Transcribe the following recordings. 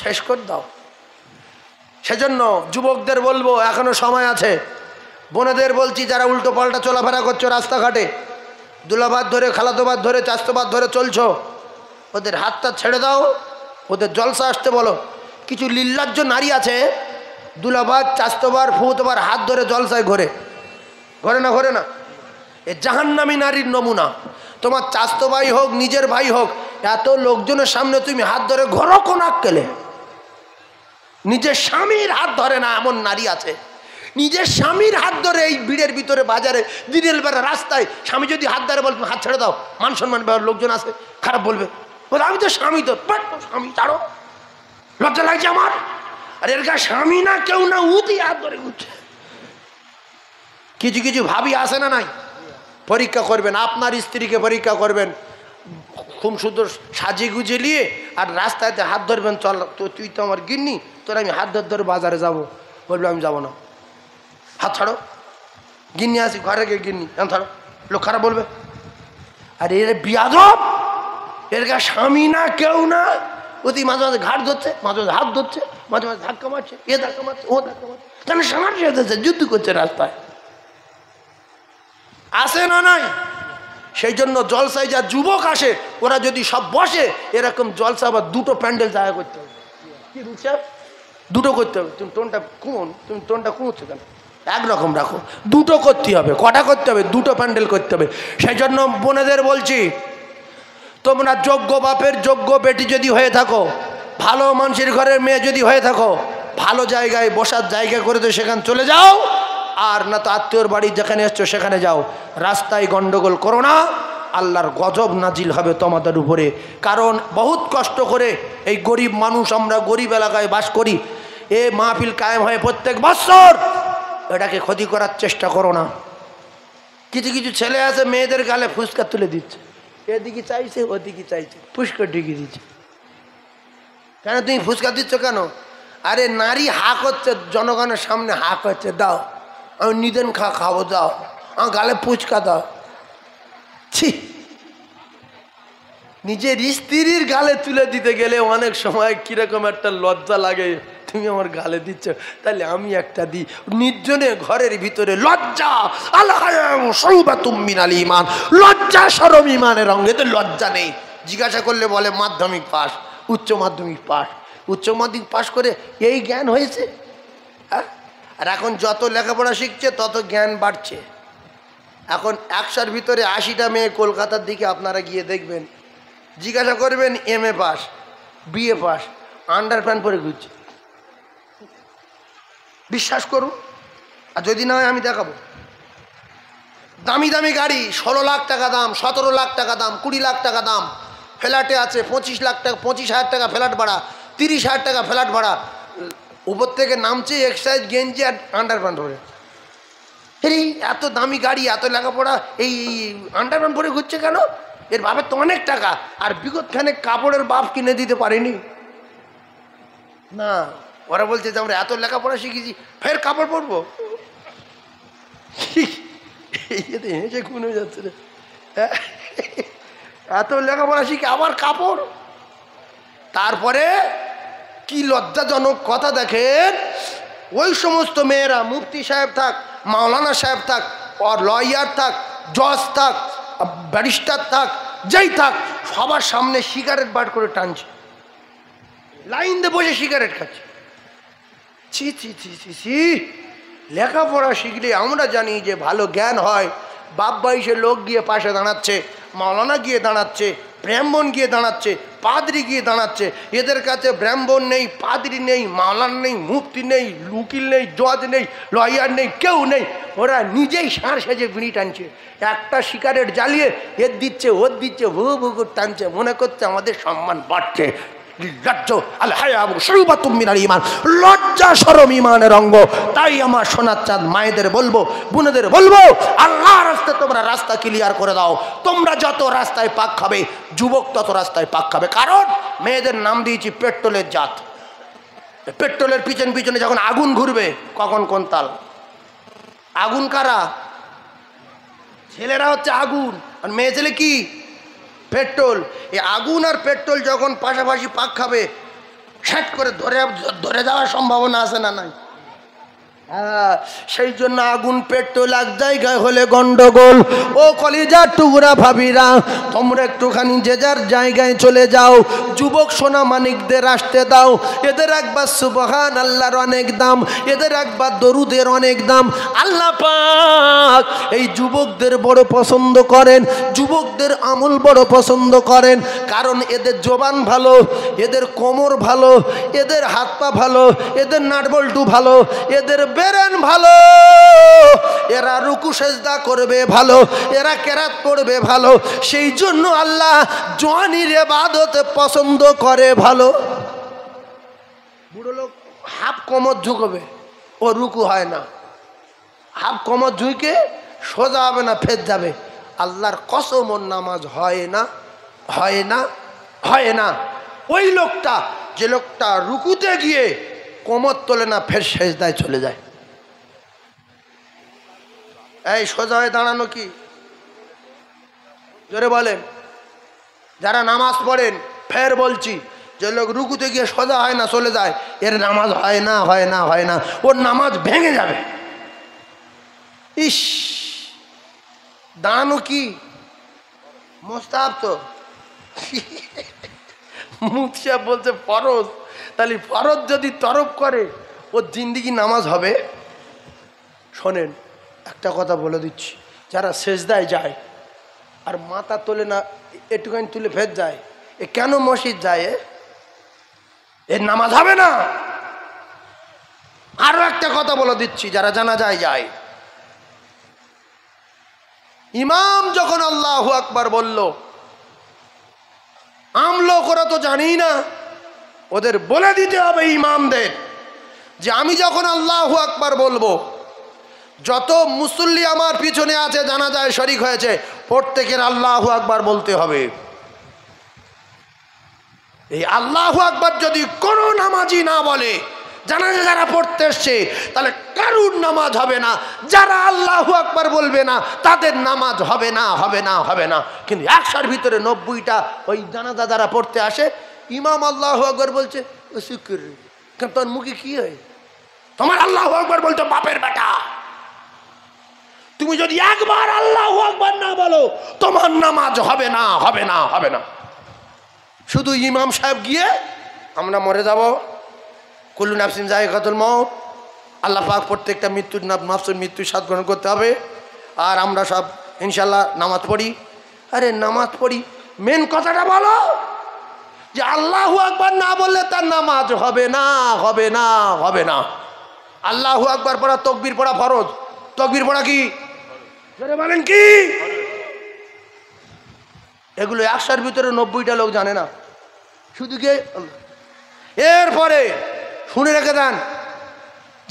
শেষ করে দাও। সেজন্য যুবকদের বলবো, এখনো সময় আছে। বোনেদের বলছি, যারা উল্টো পাল্টা চলাফেরা করছো রাস্তাঘাটে, দুলাভাত ধরে, খালাতোভাত ধরে, চাস্তোভাত ধরে চলছো, ওদের হাতটা ছেড়ে দাও, ওদের জলসা আসতে বলো। কিছু লিল্লাজ্জ নারী আছে, দুলাভাত, চাস্তোবার, ফুতোবার হাত ধরে জলসায় ঘোরে, ঘরে না? ঘরে না? এ জাহান্নামী নারীর নমুনা। তোমার চাস্তো ভাই হোক, নিজের ভাই হোক, এত লোকজনের সামনে তুমি হাত ধরে ঘোরো কোন আক্কেলে? নিজের স্বামীর হাত ধরে না এমন নারী আছে। নিজের স্বামীর হাত ধরে এই ভিড়ের ভিতরে, বাজারে, দিনের বেলা রাস্তায় স্বামী যদি হাত ধরে বল হাত ছেড়ে দাও, মান সম্মান লোকজন আছে, খারাপ বলবে, বলে আমি তো স্বামী, তো স্বামী ছাড়ো, লজ্জা লাগছে আমার। আর এর কাছে স্বামী না কেউ না, উঠি হাত ধরে উঠছে। কিছু কিছু ভাবি আসে না নাই, পরীক্ষা করবেন, আপনার স্ত্রীকে পরীক্ষা করবেন, খুব সুন্দর সাজিয়ে গুজিয়ে নিয়ে আর রাস্তাতে হাত ধরবেন, চল তো তুই তো আমার গিন্নি, তোর আমি হাত ধরে বাজারে যাব, বলবে আমি যাবো না, হাত ছাড়ো, গিন্নি আসি ঘরে গিয়ে গিন্নি ছাড়ো, লোক খারাপ বলবে। আর এর বিয়াদব, এর গা স্বামী না কেউ না, অতি মাঝে মাঝে ঘাট ধরছে, মাঝে মাঝে হাত ধরছে, মাঝে মাঝে ধাক্কা মারছে, এ ধাক্কা মারছে, ও ধাক্কা মারছে, তাহলে সামার সাথে যুদ্ধ করছে রাস্তায়, আসে না নাই? সেই জন্য জলসায় যা যুবক আসে, ওরা যদি সব বসে এরকম জলসা, আবার দুটো প্যান্ডেল জায়গা করতে হবে। কি বুঝছে? দুটো করতে হবে। তুমি টোনটা কমছো কেন? একরকম রাখো, দুটো করতে হবে। কটা করতে হবে? দুটো প্যান্ডেল করতে হবে। সেই জন্য বোনেদের বলছি, তোমরা যোগ্য বাপের যোগ্য বেটি যদি হয়ে থাকো, ভালো মানুষের ঘরের মেয়ে যদি হয়ে থাকো, ভালো জায়গায় বসার জায়গা করে তো সেখানে চলে যাও, আর না তো আত্মীয়র বাড়ি যেখানে এসছো সেখানে যাও। রাস্তায় গন্ডগোল করো না, আল্লাহর গজব নাজিল হবে তোমাদের উপরে। কারণ বহুত কষ্ট করে এই গরিব মানুষ, আমরা গরিব এলাকায় বাস করি, এ মাহফিল কায়েম হয় প্রত্যেক বছর, এটাকে ক্ষতি করার চেষ্টা করো না। কিছু কিছু ছেলে আছে মেয়েদের গালে ফুসকা তুলে দিচ্ছে, এদিকে চাইছে ওদিকে চাইছে, ফুসকা ঢুকিয়ে দিচ্ছে। কেন তুমি ফুসকা দিচ্ছ কেন? আরে নারী হাঁক হচ্ছে, জনগণের সামনে হাঁক হচ্ছে, দাও আমি নিদেন খাবো, দাও আমার গালে ফুচকা দাও। ছি, নিজের স্ত্রীর গালে তুলে দিতে গেলে অনেক সময় কিরকম একটা লজ্জা লাগে। তুমি আমার গালে দিচ্ছ, তাহলে আমি একটা দিই। নির্জনে ঘরের ভিতরে লজ্জা, মিনাল ঈমান, লজ্জা শরম ঈমানের অঙ্গে। তো লজ্জা নেই। জিজ্ঞাসা করলে বলে মাধ্যমিক পাস, উচ্চ মাধ্যমিক পাস। উচ্চ মাধ্যমিক পাস করে এই জ্ঞান হয়েছে? হ্যাঁ, আর এখন যত লেখাপড়া শিখছে তত জ্ঞান বাড়ছে। এখন 100টার ভিতরে 80টা মেয়ে কলকাতার দিকে আপনারা গিয়ে দেখবেন, জিজ্ঞাসা করবেন MA pass, BA pass, under pant পরে ঘুরছে। বিশ্বাস করুন, আর যদি না হয় আমি দেখাবো। দামি দামি গাড়ি, 16 লাখ টাকা দাম, 17 লাখ টাকা দাম, 20 লাখ টাকা দাম। ফ্ল্যাটে আছে 25 লাখ টাকা, 25,000 টাকা ফ্ল্যাট ভাড়া, 30,000 টাকা ফ্ল্যাট ভাড়া। উপর থেকে নামছে এক্সারসাইজ গেঞ্জি আর আন্ডার প্যান্ট পরে। এই এত দামি গাড়ি, এত লেখাপড়া, এই আন্ডার প্যান্ট পরে ঘুরছে কেন? এর বাপের তো অনেক টাকা, আর বিগত খানে কাপড়ের বাপ কিনে দিতে পারেনি না। ওরা বলছে যে আমরা এত লেখাপড়া শিখেছি, ফের কাপড় পরবো। হেসে খুন হয়ে যাচ্ছে রে। এত লেখাপড়া শিখে আবার কাপড়। তারপরে কি লজ্জাজনক কথা দেখেন, ওই সমস্ত মেয়েরা মুফতি সাহেব থাক, মাওলানা সাহেব থাক, আর লয়ার থাক, জজ থাক, ব্যারিস্টার থাক, যেই থাক, সবার সামনে সিগারেট বার করে টানছে, লাইন দিয়ে বসে সিগারেট খাচ্ছে। ছি ছি ছি ছি ছি। লেখাপড়া শিখলে আমরা জানি যে ভালো জ্ঞান হয়। বাপ বয়সে লোক গিয়ে পাশে দাঁড়াচ্ছে, মাওলানা গিয়ে দাঁড়াচ্ছে, ব্রাহ্মণ গিয়ে দাঁড়াচ্ছে, পাদ্রি গিয়ে দাঁড়াচ্ছে। এদের কাছে ব্রাহ্মণ নেই, পাদ্রি নেই, মাওলানা নেই, মুফতি নেই, উকিল নেই, জজ নেই, লয়ার নেই, কেউ নেই। ওরা নিজেই ষাঁড় সেজে বিড়ি টানছে, একটা সিগারেট জ্বালিয়ে এর দিচ্ছে, ওর দিচ্ছে, ভু ভু করে টানছে, মনে করছে আমাদের সম্মান বাড়ছে। লজ্জা শরম ঈমানের অঙ্গ। তাই আমার সোনার চাঁদ মায়েদের বলবো, বোনেদের বলবো, আল্লাহর রাস্তায় তোমরা রাস্তা ক্লিয়ার করে দাও। তোমরা যত রাস্তায় পাক খাবে, যুবক তত রাস্তায় পাক খাবে। কারণ মেয়েদের নাম দিয়েছি পেট্রোলের জাত। পেট্রোলের পিছনে যখন আগুন ঘুরবে, কখন কোন তাল। আগুন কারা? ছেলেরা হচ্ছে আগুন, আর মেয়ে ছেলে কি? পেট্রোল। এই আগুন আর পেট্রোল যখন পাশাপাশি পাক খাবে, শেষ করে ধরে যাওয়ার সম্ভাবনা আছে না নাই? হ্যাঁ, সেই জন্য আগুন পেট্রোল এক জায়গায় হলে গন্ডগোল। ও কলিজার টুকরা ভাবিরা, তোমরা একটুখানি যে যার জায়গায় চলে যাও। যুবক সোনা মানিকদের আসতে দাও। এদের একবার সুবহান আল্লাহর অনেক দাম, এদের একবার দরুদের অনেক দাম। আল্লাহ পাক এই যুবকদের বড় পছন্দ করেন, যুবকদের আমল বড় পছন্দ করেন। কারণ এদের জবান ভালো, এদের কোমর ভালো, এদের হাত পা ভালো, এদের নাটবল্টু ভালো, এদের বেরেন ভালো, এরা রুকু সেজদা করবে ভালো, এরা কেরাত পড়বে ভালো। সেই জন্য আল্লাহ জওয়ানির ইবাদত পছন্দ করে ভালো। বুড়ো লোক হাফ কোমর ঝুঁকবে, ও রুকু হয় না। হাফ কোমর ঝুঁকে সোজা হবে না, ফের যাবে। আল্লাহর কসম ওর নামাজ হয় না, হয় না, হয় না। ওই লোকটা, যে লোকটা রুকুতে গিয়ে কোমর তোলে না, ফের সেজদায় চলে যায়। এই সোজা হয়ে দাঁড়ানো কি? জোরে বলেন। যারা নামাজ পড়েন, ফের বলছি, যে লোক রুকুতে গিয়ে সোজা হয় না, চলে যায়, এর নামাজ হয় না, হয় না, হয় না। ওর নামাজ ভেঙে যাবে। ইস, দাঁড়ানো কি মোস্তাহাব তো। মুফতি সাহেব বলছে ফরজ। তাহলে ফরজ যদি তরফ করে, ওর জিন্দিগি নামাজ হবে? শোনেন, একটা কথা বলে দিচ্ছি, যারা সেজদায় যায় আর মাথা তোলে না, একটুখানি তুলে ফের যায়, এ কেন মসজিদ যায়? এর নামাজ হবে না। আরো একটা কথা বলে দিচ্ছি, যারা জানাজায় যায়, ইমাম যখন আল্লাহু আকবার বলল, আমলোক ওরা তো জানি না, ওদের বলে দিতে হবে ইমামদের যে আমি যখন আল্লাহু আকবার বলবো, যত মুসল্লি আমার পিছনে আছে, জানাজায় শরীক হয়েছে, প্রত্যেকের আল্লাহু আকবার বলতে হবে। এই আল্লাহু আকবার যদি কোনো নামাজি না বলে, জানাজা যারা পড়তে এসছে, তাহলে কারুর নামাজ হবে না। যারা আল্লাহু আকবার বলবে না, তাদের নামাজ হবে না, হবে না, হবে না। কিন্তু 100-র ভিতরে 90টা ওই জানাজা যারা পড়তে আসে, ইমাম আল্লাহু আকবার বলছে, ও শুক্র, তোর মুখে কি হয়? তোমার আল্লাহু আকবার বলতো বাপের বেটা। তুমি যদি একবার আল্লাহু আকবার না বলো, তোমার নামাজ হবে না, হবে না, হবে না। শুধু ইমাম সাহেব গিয়ে আমরা মরে যাব, কুল্লু নাফসিন যায়কাতুল মউত, আল্লাহ পাক প্রত্যেকটা মৃত্যুর মৃত্যুর স্বাদ গ্রহণ করতে হবে, আর আমরা সব ইনশাল্লাহ নামাজ পড়ি। আরে নামাজ পড়ি, মেন কথাটা বলো যে আল্লাহু আকবার না বললে তার নামাজ হবে না, হবে না, হবে না। আল্লাহু আকবার পড়া, তাকবীর পড়া ফরজ। তাকবীর পড়া কি? জোরে বলেন কি? এগুলো 100-র ভিতরে 90টা লোক জানে না, শুধু কে। এরপরে শুনে রেখে দেন,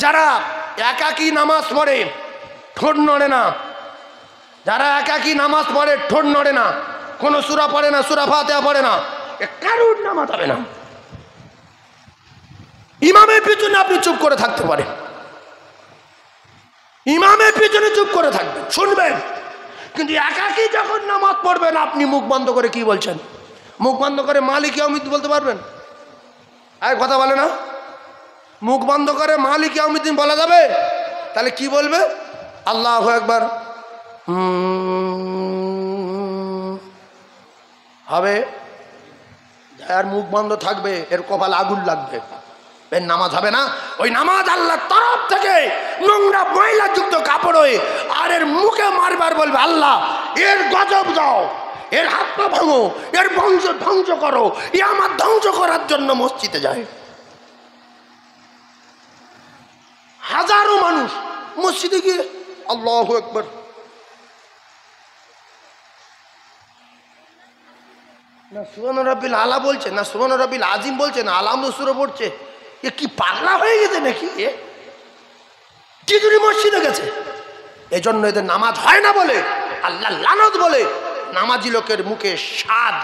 যারা একাকী নামাজ পড়ে ঠোঁট নড়ে না, যারা একাকী নামাজ পড়ে ঠোঁট নড়ে না, কোনো সূরা পড়ে না, সূরা ফাতিহা পড়ে না, এ কারুর নামাজ হবে না। ইমামের পিছনে আপনি চুপ করে থাকতে পারেন, ইমামের পিছনে চুপ করে থাকবেন, শুনবেন, কিন্তু একাকী যখন নামাজ পড়বেন, আপনি মুখ বন্ধ করে কি বলছেন? মুখ বন্ধ করে মালিক ইয়াউমিদ্দিন বলতে পারবেন? আর কথা বলে না, মুখ বন্ধ করে মালিক ইয়াউমিদ্দিন বলা যাবে? তাহলে কি বলবে? আল্লাহু আকবার হবে, আর মুখ বন্ধ থাকবে, এর কপালে আগুন লাগবে, এর নামাজ হবে না। ওই নামাজ আল্লাহর তরফ থেকে নোংরা ময়লা যুক্ত কাপড় হয়ে, আর এর মুখে মারবার বলবে, আল্লাহ এর গজব দাও, এর হাত পা ভাঙো, এর বংশ ধ্বংস করো। এ আমার ধ্বংস করার জন্য মসজিদে যায়। হাজারো মানুষ মসজিদে গিয়ে আল্লাহু আকবার, না সুবহান রাব্বিল আলা বলছে, না সুবহান রাব্বিল আজিম বলছে, না আলহামদুলিল্লাহ সূরা পড়ছে। এ কি পাগলা হয়ে গেছে নাকি? কি জন্য মসজিদে গেছে? এজন্য এদের নামাজ হয় না বলে, আল্লাহ লানত বলে নামাজি লোকের মুখে স্বাদ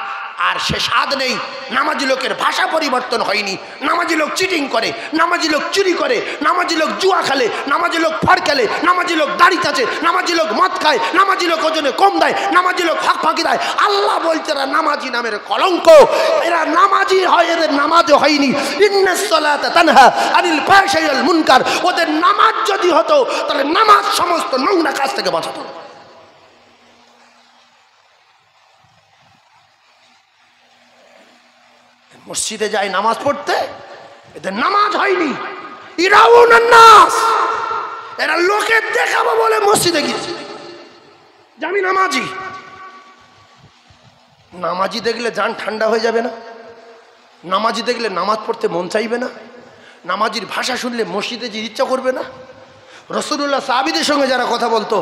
আর সে স্বাদ নেই। নামাজি লোকের ভাষা পরিবর্তন হয়নি। নামাজি লোক চিটিং করে, নামাজি লোক চুরি করে, নামাজি লোক জুয়া খেলে, নামাজি লোক ফাড় খেলে, নামাজি লোক দাড়ি চাচে, নামাজি লোক মদ খায়, নামাজি লোক ওজনে কম দেয়, নামাজি লোক হক ফাঁকি দেয়। আল্লাহ বলছে এরা নামাজি নামের কলঙ্ক, এরা নামাজি হয়, এদের নামাজও হয়নি। ইন্নাস সালাতা তানহা আনিল ফাহশাই ওয়াল মুনকার, ওদের নামাজ যদি হতো তাহলে নামাজ সমস্ত নোংরা কাজ থেকে বাঁচাতো। মসজিদে যায় নামাজ পড়তে, এদের নামাজ হয়নি। ইরাউনান নাস, এরা লোকে দেখাবো বলে মসজিদে গিয়েছে যে আমি নামাজি। নামাজি দেখলে জান ঠান্ডা হয়ে যাবে না? নামাজি দেখলে নামাজ পড়তে মন চাইবে না? নামাজির ভাষা শুনলে মসজিদে যে ইচ্ছা করবে না? রাসূলুল্লাহ সাহাবীদের সঙ্গে যারা কথা বলতো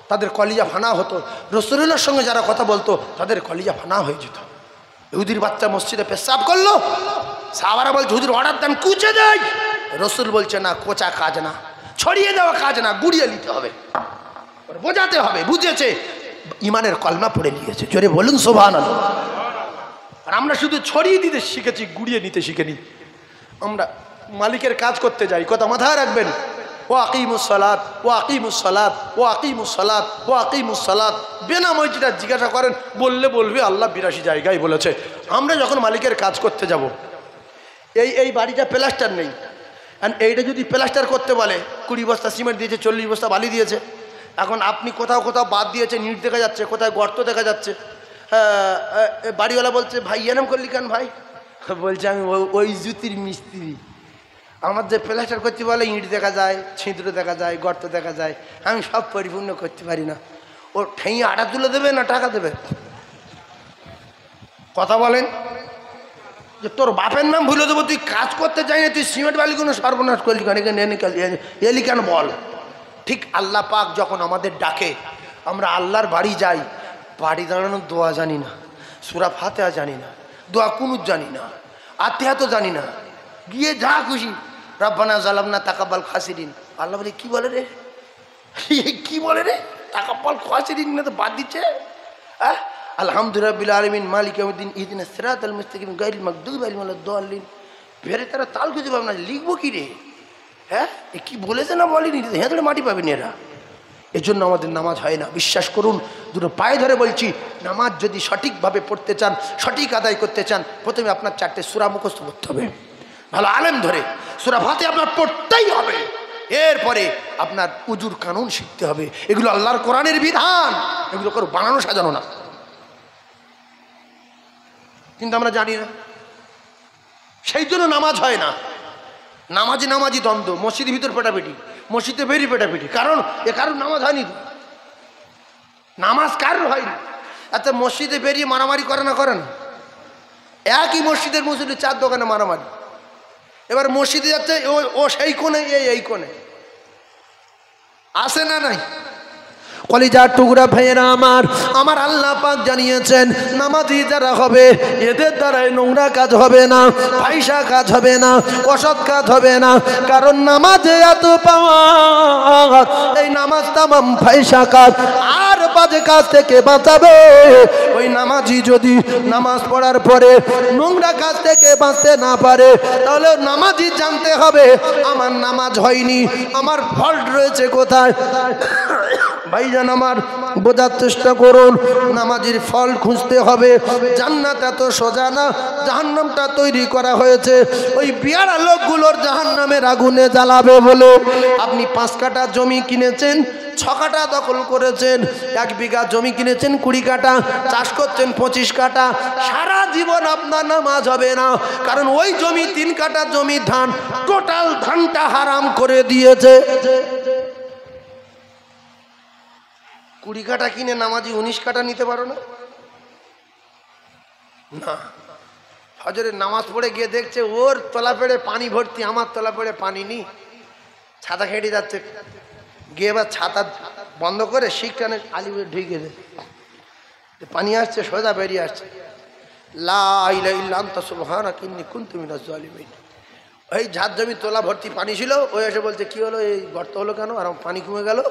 তাদের কলিজা ফানা হতো, রাসূলুল্লাহর সঙ্গে যারা কথা বলতো তাদের কলিজা ফানা হয়ে যেত। ইহুদির বাচ্চা মসজিদে পেশাব করলো, সাহাবারা বলছে হুজুর অর্ডার দেন, কুচে দেয়। রসুল বলছে না, কোচা কাজ না, ছড়িয়ে দেওয়া কাজ না, গুড়িয়ে নিতে হবে, বোঝাতে হবে। বুঝেছে, ইমানের কলমা পড়ে নিয়েছে। জোরে বলুন সুবহানাল্লাহ। আর আমরা শুধু ছড়িয়ে দিতে শিখেছি, গুড়িয়ে নিতে শিখেনি। আমরা মালিকের কাজ করতে যাই, কথা মাথায় রাখবেন। ও আকিমুস সালাত, ও আকিমুস সালাত, ও আকিমুস সালাত, ও আকিমুস সালাত। বেনাময় যেটা জিজ্ঞাসা করেন, বললে বলবে আল্লাহ 82 জায়গায় বলেছে। আমরা যখন মালিকের কাজ করতে যাব, এই বাড়িটা প্লাস্টার নেই, এইটা যদি প্লাস্টার করতে বলে 20 বস্তা সিমেন্ট দিয়েছে, 40 বস্তা বালি দিয়েছে। এখন আপনি কোথাও কোথাও বাদ দিয়েছেন, ইট দেখা যাচ্ছে, কোথায় গর্ত দেখা যাচ্ছে। বাড়িওয়ালা বলছে ভাই এরম করলি কেন ভাই? বলছে আমি ওই জুতির মিস্ত্রি, আমার যে প্লাস্টার করতে বলে ইট দেখা যায়, ছিদ্র দেখা যায়, গর্ত দেখা যায়, আমি সব পরিপূর্ণ করতে পারি না। ও ঠেঁয়ে আটা তুলে দেবে না টাকা দেবে? কথা বলেন। যে তোর বাপের নাম ভুলে দেবো, তুই কাজ করতে চাই না, তুই সিমেন্ট বালি কোনো সর্বনাশ করলি কেন, এলি কেন বল? ঠিক আল্লাহ পাক যখন আমাদের ডাকে, আমরা আল্লাহর বাড়ি যাই, বাড়ি দাঁড়ানোর দোয়া জানি না, সূরা ফাতিহা জানি না, দোয়া কুনুত জানি না, আতিহাতও জানি না, গিয়ে যা খুশি রব্বানা জালামনা তাকাব্বাল খাসিরিন। আল্লাহ বলে কি বলে রে, কি বলে রে, তাকাব্বাল খাসিরিন না তো বাদ দিচ্ছে। হ্যাঁ, আলহামদুলিল্লাহ রাব্বিল আলামিন মালিক ইয়াউমিদ্দিন ইহদিনাস সিরাতাল মুস্তাকিম গায়রিল মাগদুবি আলাইহিম ওয়ালাদ-দাল্লিন। ভেরে তারা তাল খুঁজে পাবে না, লিখবো কি রে? হ্যাঁ, এ কি বলেছে না বলেনি, হ্যাঁ ধরে মাটি পাবেনি এরা। এজন্য আমাদের নামাজ হয় না। বিশ্বাস করুন, দুটো পায়ে ধরে বলছি, নামাজ যদি সঠিকভাবে পড়তে চান, সঠিক আদায় করতে চান, প্রথমে আপনার 4টে সূরা মুখস্থ করতে হবে, ভালো আলেম ধরে সূরা ফাতিহা আপনার পড়তেই হবে। এরপরে আপনার উজুর কানুন শিখতে হবে। এগুলো আল্লাহর কোরআনের বিধান, এগুলো কারো বানানো সাজানো না। কিন্তু আমরা জানি না, সেই জন্য নামাজ হয় না। নামাজি দ্বন্দ্ব, মসজিদের ভিতর পেটাপিটি, মসজিদে বেরিয়ে পেটাপিটি। কারণ নামাজ হয়নি, নামাজ কারোর হয়নি। আচ্ছা, মসজিদে বেরিয়ে মারামারি করে না? একই মসজিদের মুসল্লি 4 দোকানে মারামারি। এবার মসজিদে যাচ্ছে, ও সেই কোণে, এই কোণে, আসে না নাই? কলিজার টুকরা ভাইয়েরা আমার আল্লাহ পাক জানিয়েছেন, নামাজি যারা হবে এদের দ্বারাই নোংরা কাজ হবে না, ফাহিশা কাজ হবে না, অসৎ কাজ হবে না। কারণ নামাজে এত পাওয়া, এই নামাজ তামাম ফাহিশা কাজ আর বাজে কাজ থেকে বাঁচাবে। ওই নামাজি যদি নামাজ পড়ার পরে নোংরা কাজ থেকে বাঁচতে না পারে, তাহলে নামাজি জানতে হবে আমার নামাজ হয়নি, আমার ফল্ট রয়েছে কোথায়। ভাইজান আমার, বোঝার চেষ্টা করুন, নামাজের ফল খুঁজতে হবে। জান্নাত এত সোজা না, জাহান্নামটা তৈরি করা হয়েছে ওই বিয়ারা লোকগুলোর জাহান্নামের আগুনে জ্বালাবে বলে। আপনি 5 কাঠা জমি কিনেছেন, 6 কাঠা দখল করেছেন, 1 বিঘা জমি কিনেছেন 20 কাঠা, চাষ করছেন 25 কাঠা, সারা জীবন আপনার নামাজ হবে না। কারণ ওই জমি 3 কাঠা জমি ধান, টোটাল ধানটা হারাম করে দিয়েছে। 20 কাঠা কিনে নামাজি 19 কাঠা নিতে পারো না? না। ফজরের নামাজ পড়ে গিয়ে দেখছে ওর তলা পেড়ে পানি ভর্তি, আমার তলা পেড়ে পানি নেই, ছাতা খেটে যাচ্ছে। গিয়ে এবার ছাতা বন্ধ করে শিখটানে আলি ঢুকে দেয়, পানি আসছে, সোজা বেরিয়ে আসছে, লা ইলাহা ইল্লা আনতা সুবহানাকা ইন্নী কুনতু মিনাজ জালিমিন। ওই ঝাড় জমি তোলা ভর্তি পানি ছিল, ওই এসে বলছে কি হলো, এই গর্ত হলো কেন, আর পানি কমে গেল।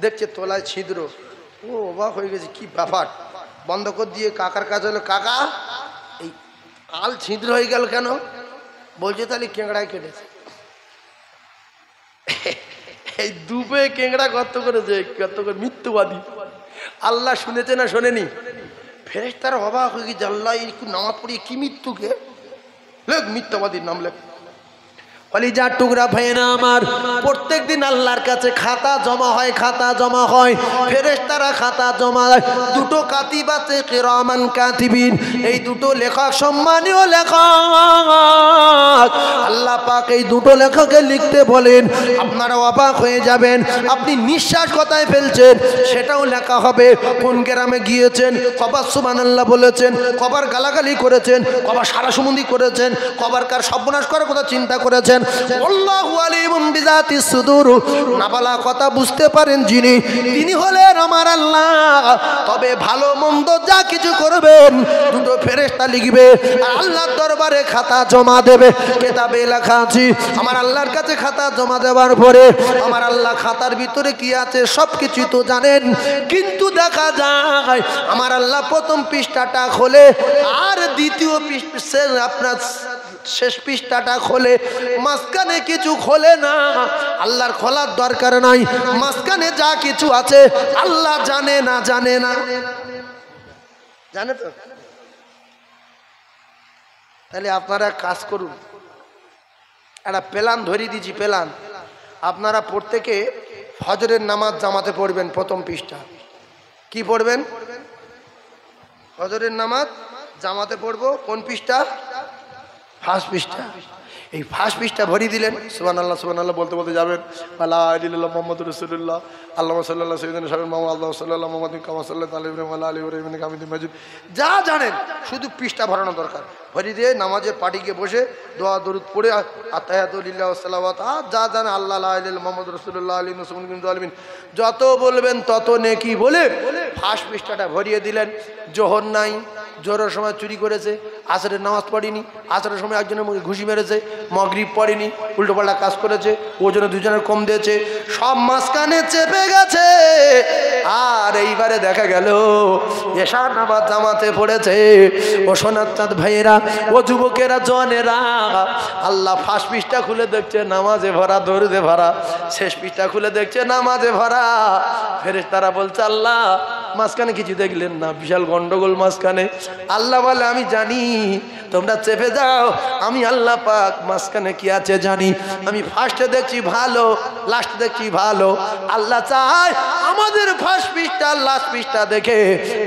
দেখছে তোলায় ছিদ্র, ও অবাক হয়ে গেছে, কি ব্যাপার। বন্ধ করে দিয়ে কাকার কাজ হলো, কাকা এই আল ছিদ্র হয়ে গেল কেন? বলছে তাহলে কেংড়ায় কেটেছে। এই ডুবে কেংড়া গর্ত করেছে, গর্ত করে মৃত্যুবাদী। আল্লাহ শুনেছে না শোনেনি? ফেরেশতারা অবাক হয়ে গেছে, আল্লাহ একটু নামাজ পড়িয়ে কি মৃত্যুকে লেখ, মিথ্যাবাদীর নাম লেখ। কলিজার টুকরা ভাইয়েরা আমার, প্রত্যেক দিন আল্লাহর কাছে খাতা জমা হয়, খাতা জমা হয়, ফেরেশতারা খাতা জমা হয়। দুটো কাতিব আছে, কিরামান কাতিবিন, এই দুটো লেখক সম্মানীয় লেখক। আল্লাহ পাক এই দুটো লেখকে লিখতে বলেন, আপনারা অবাক হয়ে যাবেন। আপনি নিঃশ্বাস কোথায় ফেলছেন সেটাও লেখা হবে। কোন গ্রামে গিয়েছেন, কবার সুবহানাল্লাহ বলেছেন, কবার গালাগালি করেছেন, কবার সারাসুমন্দি করেছেন, কবার কার সর্বনাশ করার কথা চিন্তা করেছেন। আল্লাহু আলিমুম বিযাতিস সুদূর, নাবালা কথা বুঝতে পারেন যিনি, তিনি হলেন আমার আল্লাহ। তবে ভালো মন্দ যা কিছু করবেন দুটো ফেরেশতা লিখবে আর আল্লাহর দরবারে খাতা জমা দেবে। কিতাবে লেখা আছে, আমার আল্লাহর কাছে খাতা জমা দেওয়ার পরে আমার আল্লাহ খাতার ভিতরে কি আছে সবকিছু তো জানেন, কিন্তু দেখা যায় আমার আল্লাহ প্রথম পৃষ্ঠাটা খোলে আর দ্বিতীয় পৃষ্ঠা আপনার শেষ পৃষ্ঠাটা খোলে, মাঝখানে কিছু খোলে না। আল্লাহর খোলার দরকার নাই, মাঝখানে যা কিছু আছে আল্লাহ জানে না, জানে না, জানে তো। তাহলে আপনারা কাজ করুন, একটা প্ল্যান ধরিয়ে দিয়েছি, প্ল্যান। আপনারা প্রত্যেকে ফজরের নামাজ জামাতে পড়বেন। প্রথম পৃষ্ঠা কি পড়বেন? ফজরের নামাজ জামাতে পড়বো। কোন পৃষ্ঠা? ফার্স্ট পৃষ্ঠা। এই ফার্স্ট পৃষ্ঠা ভরিয়ে দিলেন। সুবহানাল্লাহ সুবহানাল্লাহ বলতে বলতে যাবেন, লা ইলাহা ইল্লাল্লাহ মুহাম্মাদুর রাসূলুল্লাহ, আল্লাহুম্মা সাল্লি আলা সাইয়্যিদিনা মুহাম্মাদ ওয়া আল্লাহু সাল্লাল্লাহু মুহাম্মাদিন কামা সাল্লাল্লাহু আলা ইব্রাহিম ওয়া আলা আলি ইব্রাহিম ইন্নাকা হামিদুম মাজিদ। যা জানেন শুধু পৃষ্ঠা ভরানো দরকার। ভরিয়ে দিয়ে নামাজের পাটিকে বসে দোয়া দরুদ পড়ে আতাহিয়াতু লিল্লাহি ওয়া সালাওয়াত যা জানে আল্লাহ লা ইলাহা ইল্লাল্লাহ মুহাম্মাদুর রাসূলুল্লাহ আলাইহি ওয়াসাল্লাম যত বলবেন তত নেকি বলে ফার্স্ট পৃষ্ঠাটা ভরিয়ে দিলেন। জোহর নাই, জোহরের সময় চুরি করেছে, আসরের নামাজ পড়েনি, আসরের সময় একজনের মুখে ঘুষি মেরেছে, মাগরিব পড়েনি, উল্টোপাল্টা কাজ করেছে, ওজনে দুজনের কম দিয়েছে, সব মাঝখানে চেপে গেছে। আর এইবারে দেখা গেল এশার নামাজ জামাতে পড়েছে। ও সোনার চাঁদ ভাইয়েরা, ও যুবকেরা, জওয়ানেরা, আল্লাহ ফার্স্ট পৃষ্ঠা খুলে দেখছে নামাজে ভরা, দরুদে ভরা। শেষ পৃষ্ঠা খুলে দেখছে নামাজে ভরা। ফেরেশতারা বলছে, আল্লাহ মাঝখানে কিছু দেখলেন না? বিশাল গন্ডগোল মাঝখানে। আল্লাহ বলে, আমি জানি, তোমরা চেপে যাও, আমি আল্লাহ পাক মাঝখানে কি আছে জানি। আমি ফার্স্টে দেখছি ভালো, লাস্ট দেখছি ভালো। আল্লাহ চায় আমাদের ফার্স্ট পৃষ্ঠা লাস্ট পৃষ্ঠা দেখে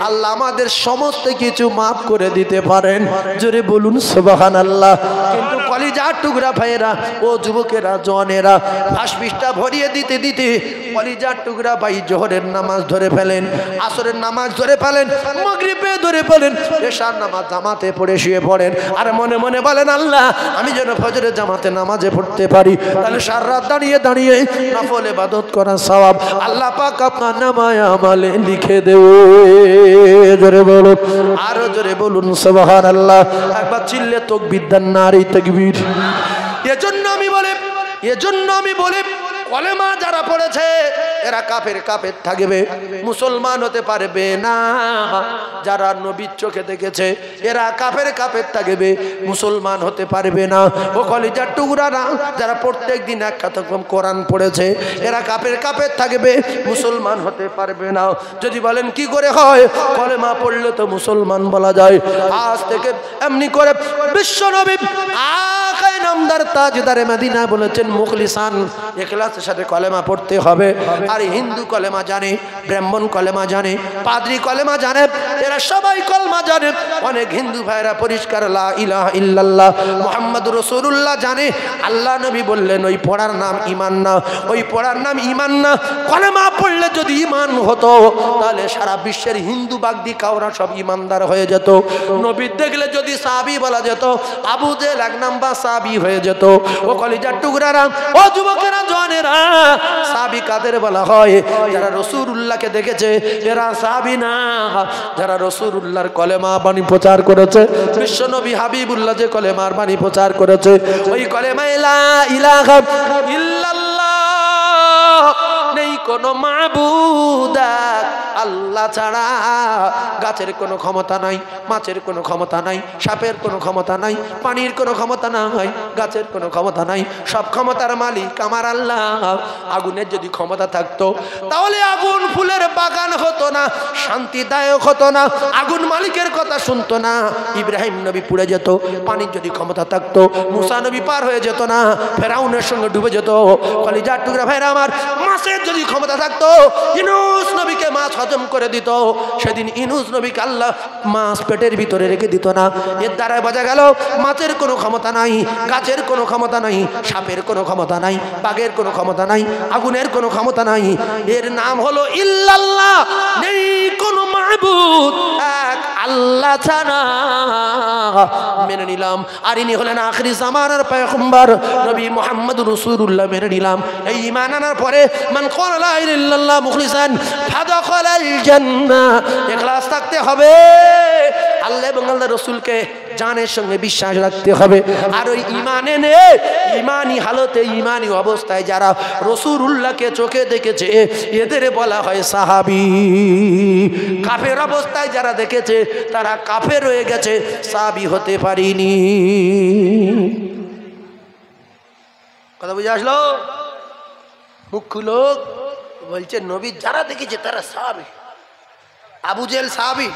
আল্লাহ আমাদের সমস্ত কিছু মাফ করে দিতে পারেন। জোরে বলুন সুবহানাল্লাহ। কিন্তু কলিজার টুকরা ভাইয়েরা, ও যুবকেরা, জওয়ানেরা, ফার্স্ট পৃষ্ঠা ভরিয়ে দিতে দিতে কলিজার টুকরা ভাই জোহরের নামাজ ধরে ফেলেন, আসরের নামাজ ধরে ফেলেন, মাগরিবে ধরে ফেলেন, এশার নামাজ জামাতে পড়ে শুয়ে পড়েন। আর মনে মনে বলেন, আল্লাহ আমি যেন ফজরের জামাতে নামাজে পড়তে পারি, তাহলে সারা রাত দাঁড়িয়ে দাঁড়িয়ে নফল ইবাদত করার সওয়াব আল্লাহ পাক আপনার নামায় আমলে লিখে দেবে। জোরে বলুন, আরো জোরে বলুন সুবহানাল্লাহ। একবার চিল্লে তাকবীর দেন, নারে তাকবীর। এজন্য আমি বলি কলেমা যারা পড়েছে এরা কাফের থাকবে, মুসলমান হতে পারবে না। যারা নবীর চোখে দেখেছে এরা কাফের থাকবে, মুসলমান হতে পারবে না। ও কলিজার টুকরারা, যারা প্রত্যেক দিন এক খাতম কোরআন পড়েছে এরা কাফের থাকবে, মুসলমান হতে পারবে না। যদি বলেন কি করে হয়, কলেমা পড়লে তো মুসলমান বলা যায়। আজ থেকে এমনি করে বিশ্বনবী আকায়ে নামদার তাজদারে মদিনা বলেছেন, মুখলিসান ইখলাসের সাথে কলেমা পড়তে হবে। আর হিন্দু কলেমা জানে, ব্রাহ্মণ কলেমা জানে, পাদ্রী কলেমা জানে, এরা সবাই কলেমা জানে। অনেক হিন্দু ভাইরা পরিষ্কার লা ইলাহা ইল্লাল্লাহ মুহাম্মাদুর রাসূলুল্লাহ জানে। আল্লাহ নবী বললেন, ওই পড়ার নাম ঈমান না, ওই পড়ার নাম ঈমান না। কলেমা পড়লে যদি ঈমান হতো তাহলে সারা বিশ্বের হিন্দু বাগদি কাওরা সব ঈমানদার হয়ে যেত। নবী দেখলে যদি সাহাবী বলা যেত, আবু জেহেল এক নাম্বার সাহাবী হয়ে যেত। ও কলিজার টুকরারা, ও যুবকেরা, জওয়ানেরা, সাহাবী কাদের বলা হয়? যারা রাসূলুল্লাহকে দেখেছে এরা সাহাবী না। যারা রাসূলুল্লাহর কলেমা বাণী প্রচার করেছে, বিশ্বনবী হাবিবুল্লাহ যে কলেমার বাণী প্রচার করেছে, ওই কলেমা লা ইলাহা ইল্লাল্লাহ নেই কোনো মাবুদ আল্লাহ ছাড়া। গাছের কোনো ক্ষমতা নাই, মাছের কোনো ক্ষমতা নাই, সাপের কোনো ক্ষমতা নাই, পানির কোনো ক্ষমতা নাই, গাছের কোনো ক্ষমতা নাই। সব ক্ষমতার মালিক আমার আল্লাহ। আগুনের যদি ক্ষমতা থাকতো তাহলে আগুন ফুলের বাগান হতো না, শান্তিদায়ক হতো না, আগুন মালিকের কথা শুনতো না, ইব্রাহিম নবী পুড়ে যেত। পানির যদি ক্ষমতা থাকতো মুসা নবী পার হয়ে যেত না, ফেরাউনের সঙ্গে ডুবে যেত। কলিজার টুকরা ভাইরা আমার, মাছের যদি ক্ষমতা থাকতো ইউনূস নবীকে মাছ হজম করে দিত। সেদিন ইউনূস নবীকে আল্লাহ মাছ পেটের ভিতরে রেখে দিত না। এর দ্বারা বোঝা গেল মাছের কোনো ক্ষমতা নাই, গাছের কোনো ক্ষমতা নাই, সাপের কোনো ক্ষমতা নাই, বাঘের কোনো ক্ষমতা নাই, আগুনের কোনো ক্ষমতা নাই। এর নাম হলো ইল্লাল্লাহ। নেই কোনো মাবুদ এক আল্লাহ ছাড়া। মেনে নিলাম। আর ইনি হলেন আখিরি জামানার পয়গম্বর নবী মুহাম্মদ রাসূলুল্লাহ। মেনে নিলাম। এই ঈমান আনার পরে মান ক্বালা লা ইলাহা ইল্লাল্লাহ মুখলিসান ফাদাখালাল জান্নাহ। ইখলাস থাকতে হবে, আল্লাহ এবং আল্লাহর রাসূলকে জানের সঙ্গে বিশ্বাস রাখতে হবে। আর ওই ঈমানে নে, ঈমানি হালতে, ঈমানি অবস্থায় যারা রাসূলুল্লাহকে চোখে দেখেছে এদের বলা হয় সাহাবী। কাফের অবস্থায় যারা দেখেছে তারা কাফের হয়ে গেছে, সাহাবী হতে পারেনি। কথা বুঝে আসলো? মুখ্য লোক বলছে নবী যারা দেখেছে তারা সাহাবী। আবু জেহেল সাহাবী,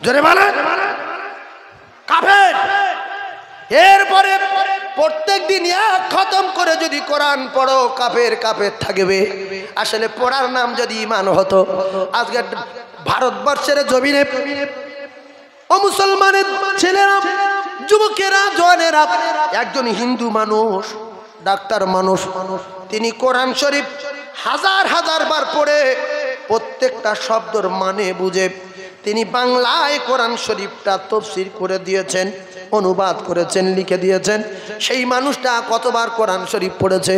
জোরে বলেন, কাফের। এরপরে প্রত্যেক দিন এক খতম করে যদি কোরআন পড়ো কাফের কাফের থাকবে। আসলে পড়ার নাম যদি ঈমান হতো, আজকে ভারতবর্ষের জমিনে ও মুসলমানের ছেলেরা, যুবকেরা, জওয়ানেরা, একজন হিন্দু মানুষ, ডাক্তার মানুষ, তিনি কোরআন শরীফ হাজার হাজার বার পড়ে প্রত্যেকটা শব্দর মানে বুঝে তিনি বাংলায় কোরআন শরীফটা তাফসীর করে দিয়েছেন, অনুবাদ করেছেন, লিখে দিয়েছেন। সেই মানুষটা কতবার কোরআন শরীফ পড়েছে,